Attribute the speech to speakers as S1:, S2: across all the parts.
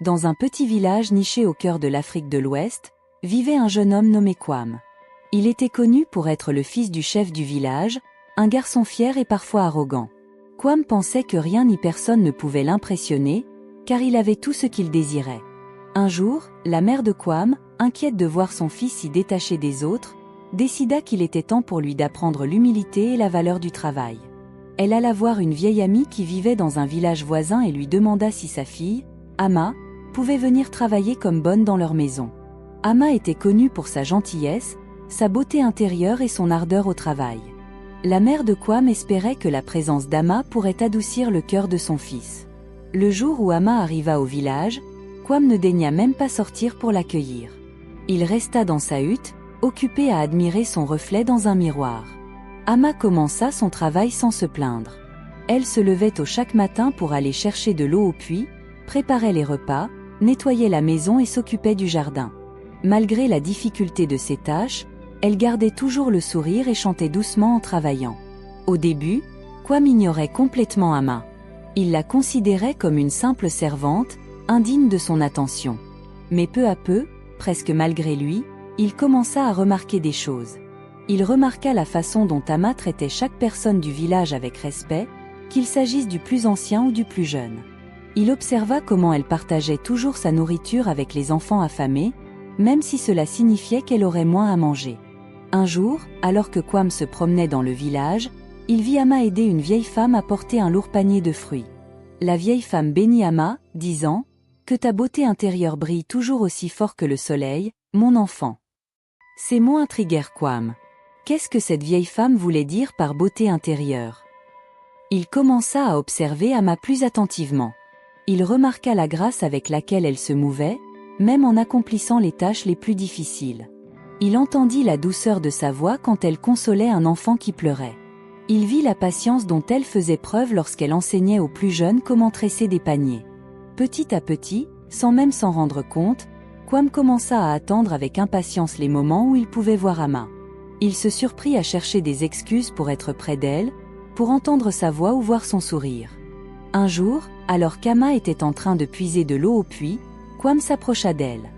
S1: Dans un petit village niché au cœur de l'Afrique de l'Ouest, vivait un jeune homme nommé Kwame. Il était connu pour être le fils du chef du village, un garçon fier et parfois arrogant. Kwame pensait que rien ni personne ne pouvait l'impressionner, car il avait tout ce qu'il désirait. Un jour, la mère de Kwame, inquiète de voir son fils si détaché des autres, décida qu'il était temps pour lui d'apprendre l'humilité et la valeur du travail. Elle alla voir une vieille amie qui vivait dans un village voisin et lui demanda si sa fille, Ama, pouvait venir travailler comme bonne dans leur maison. Ama était connue pour sa gentillesse, sa beauté intérieure et son ardeur au travail. La mère de Kwame espérait que la présence d'Ama pourrait adoucir le cœur de son fils. Le jour où Ama arriva au village, Kwame ne daigna même pas sortir pour l'accueillir. Il resta dans sa hutte, occupé à admirer son reflet dans un miroir. Ama commença son travail sans se plaindre. Elle se levait tôt chaque matin pour aller chercher de l'eau au puits, préparait les repas, nettoyait la maison et s'occupait du jardin. Malgré la difficulté de ses tâches, elle gardait toujours le sourire et chantait doucement en travaillant. Au début, Kwame ignorait complètement Ama. Il la considérait comme une simple servante, indigne de son attention. Mais peu à peu, presque malgré lui, il commença à remarquer des choses. Il remarqua la façon dont Ama traitait chaque personne du village avec respect, qu'il s'agisse du plus ancien ou du plus jeune. Il observa comment elle partageait toujours sa nourriture avec les enfants affamés, même si cela signifiait qu'elle aurait moins à manger. Un jour, alors que Kwame se promenait dans le village, il vit Ama aider une vieille femme à porter un lourd panier de fruits. La vieille femme bénit Ama, disant « Que ta beauté intérieure brille toujours aussi fort que le soleil, mon enfant. » Ces mots intriguèrent Kwame. Qu'est-ce que cette vieille femme voulait dire par beauté intérieure? Il commença à observer Ama plus attentivement. Il remarqua la grâce avec laquelle elle se mouvait, même en accomplissant les tâches les plus difficiles. Il entendit la douceur de sa voix quand elle consolait un enfant qui pleurait. Il vit la patience dont elle faisait preuve lorsqu'elle enseignait aux plus jeunes comment tresser des paniers. Petit à petit, sans même s'en rendre compte, Kwame commença à attendre avec impatience les moments où il pouvait voir Ama. Il se surprit à chercher des excuses pour être près d'elle, pour entendre sa voix ou voir son sourire. Un jour, alors qu'Ama était en train de puiser de l'eau au puits, Kwame s'approcha d'elle.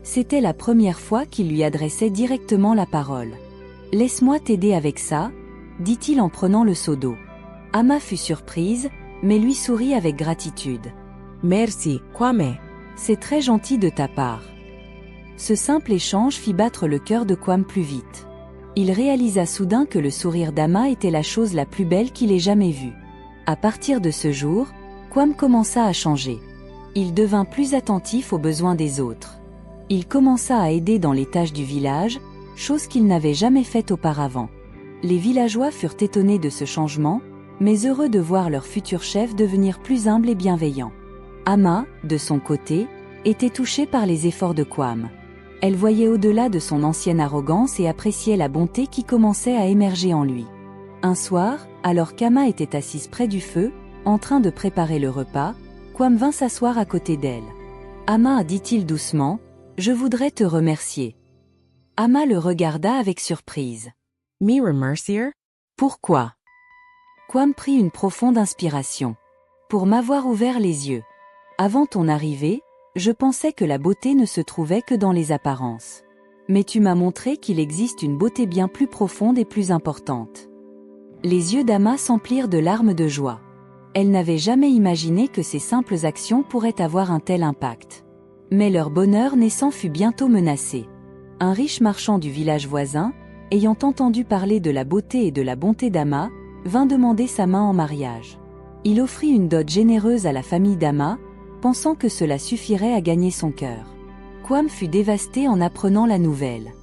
S1: C'était la première fois qu'il lui adressait directement la parole. « Laisse-moi t'aider avec ça », dit-il en prenant le seau d'eau. Ama fut surprise, mais lui sourit avec gratitude. « Merci, Kwame. C'est très gentil de ta part. » Ce simple échange fit battre le cœur de Kwame plus vite. Il réalisa soudain que le sourire d'Ama était la chose la plus belle qu'il ait jamais vue. À partir de ce jour, Kwame commença à changer. Il devint plus attentif aux besoins des autres. Il commença à aider dans les tâches du village, chose qu'il n'avait jamais faite auparavant. Les villageois furent étonnés de ce changement, mais heureux de voir leur futur chef devenir plus humble et bienveillant. Ama, de son côté, était touchée par les efforts de Kwame. Elle voyait au-delà de son ancienne arrogance et appréciait la bonté qui commençait à émerger en lui. Un soir, alors qu'Ama était assise près du feu, en train de préparer le repas, Kwame vint s'asseoir à côté d'elle. « Ama, dit-il doucement, je voudrais te remercier. » Ama le regarda avec surprise. « Me remercier? Pourquoi ?» Kwame prit une profonde inspiration. « Pour m'avoir ouvert les yeux. Avant ton arrivée, je pensais que la beauté ne se trouvait que dans les apparences. Mais tu m'as montré qu'il existe une beauté bien plus profonde et plus importante. » Les yeux d'Ama s'emplirent de larmes de joie. Elle n'avait jamais imaginé que ces simples actions pourraient avoir un tel impact. Mais leur bonheur naissant fut bientôt menacé. Un riche marchand du village voisin, ayant entendu parler de la beauté et de la bonté d'Ama, vint demander sa main en mariage. Il offrit une dot généreuse à la famille d'Ama, pensant que cela suffirait à gagner son cœur. Kwame fut dévasté en apprenant la nouvelle.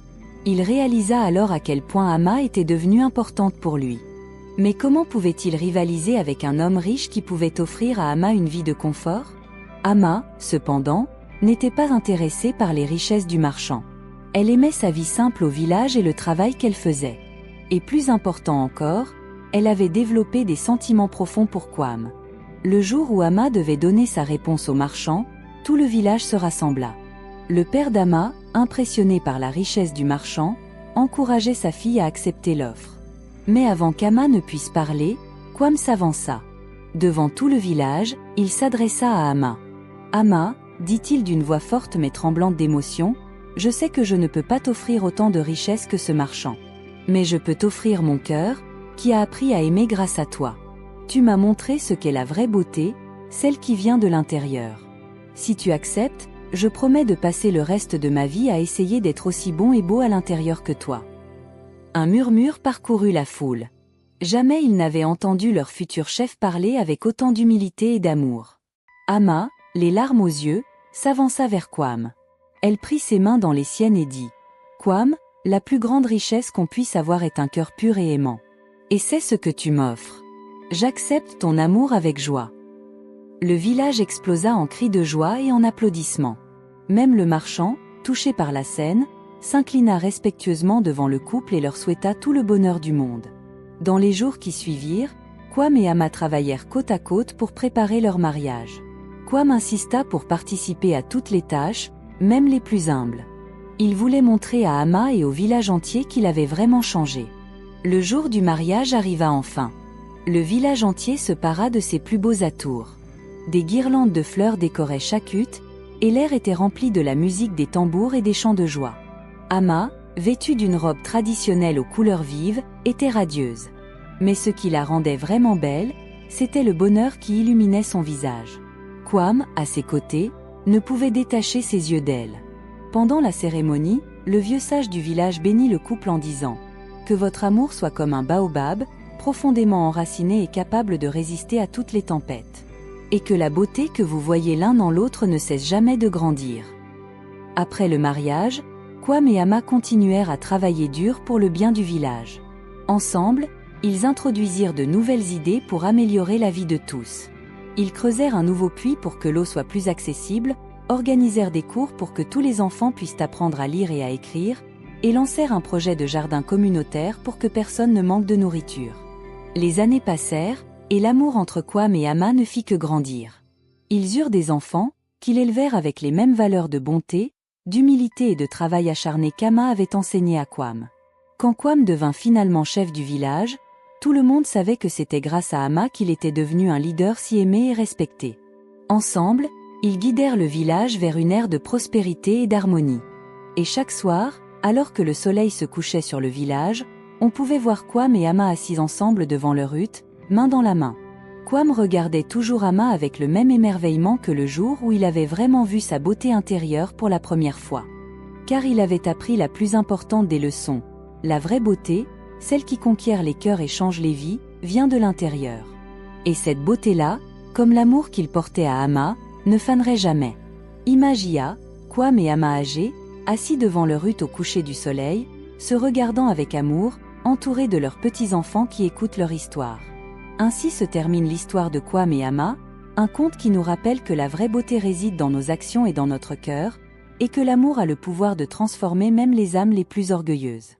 S1: Il réalisa alors à quel point Ama était devenue importante pour lui. Mais comment pouvait-il rivaliser avec un homme riche qui pouvait offrir à Ama une vie de confort? Ama, cependant, n'était pas intéressée par les richesses du marchand. Elle aimait sa vie simple au village et le travail qu'elle faisait. Et plus important encore, elle avait développé des sentiments profonds pour Kwame. Le jour où Ama devait donner sa réponse au marchand, tout le village se rassembla. Le père d'Ama, impressionné par la richesse du marchand, encourageait sa fille à accepter l'offre. Mais avant qu'Ama ne puisse parler, Kwame s'avança. Devant tout le village, il s'adressa à Ama. « Ama, dit-il d'une voix forte mais tremblante d'émotion, je sais que je ne peux pas t'offrir autant de richesses que ce marchand. Mais je peux t'offrir mon cœur, qui a appris à aimer grâce à toi. Tu m'as montré ce qu'est la vraie beauté, celle qui vient de l'intérieur. Si tu acceptes, je promets de passer le reste de ma vie à essayer d'être aussi bon et beau à l'intérieur que toi. Un murmure parcourut la foule. Jamais ils n'avaient entendu leur futur chef parler avec autant d'humilité et d'amour. Amma, les larmes aux yeux, s'avança vers Kwam. Elle prit ses mains dans les siennes et dit « Kwam, la plus grande richesse qu'on puisse avoir est un cœur pur et aimant. Et c'est ce que tu m'offres. J'accepte ton amour avec joie. » Le village explosa en cris de joie et en applaudissements. Même le marchand, touché par la scène, s'inclina respectueusement devant le couple et leur souhaita tout le bonheur du monde. Dans les jours qui suivirent, Kwam et Amma travaillèrent côte à côte pour préparer leur mariage. Kwam insista pour participer à toutes les tâches, même les plus humbles. Il voulait montrer à Amma et au village entier qu'il avait vraiment changé. Le jour du mariage arriva enfin. Le village entier se para de ses plus beaux atours. Des guirlandes de fleurs décoraient chaque hutte, et l'air était rempli de la musique des tambours et des chants de joie. Amma, vêtue d'une robe traditionnelle aux couleurs vives, était radieuse. Mais ce qui la rendait vraiment belle, c'était le bonheur qui illuminait son visage. Kwam, à ses côtés, ne pouvait détacher ses yeux d'elle. Pendant la cérémonie, le vieux sage du village bénit le couple en disant « Que votre amour soit comme un baobab, profondément enraciné et capable de résister à toutes les tempêtes. Et que la beauté que vous voyez l'un dans l'autre ne cesse jamais de grandir. » Après le mariage, Kwam et Amma continuèrent à travailler dur pour le bien du village. Ensemble, ils introduisirent de nouvelles idées pour améliorer la vie de tous. Ils creusèrent un nouveau puits pour que l'eau soit plus accessible, organisèrent des cours pour que tous les enfants puissent apprendre à lire et à écrire, et lancèrent un projet de jardin communautaire pour que personne ne manque de nourriture. Les années passèrent, et l'amour entre Kwam et Amma ne fit que grandir. Ils eurent des enfants, qu'ils élevèrent avec les mêmes valeurs de bonté, d'humilité et de travail acharné qu'Amma avait enseigné à Kwam. Quand Kwam devint finalement chef du village, tout le monde savait que c'était grâce à Amma qu'il était devenu un leader si aimé et respecté. Ensemble, ils guidèrent le village vers une ère de prospérité et d'harmonie. Et chaque soir, alors que le soleil se couchait sur le village, on pouvait voir Kwam et Amma assis ensemble devant leur hutte, main dans la main. Kwam regardait toujours Amma avec le même émerveillement que le jour où il avait vraiment vu sa beauté intérieure pour la première fois. Car il avait appris la plus importante des leçons. La vraie beauté, celle qui conquiert les cœurs et change les vies, vient de l'intérieur. Et cette beauté-là, comme l'amour qu'il portait à Amma, ne fanerait jamais. Imagina, Kwam et Amma âgés, assis devant leur hutte au coucher du soleil, se regardant avec amour, entourés de leurs petits-enfants qui écoutent leur histoire. Ainsi se termine l'histoire de Kwam et Amma, un conte qui nous rappelle que la vraie beauté réside dans nos actions et dans notre cœur, et que l'amour a le pouvoir de transformer même les âmes les plus orgueilleuses.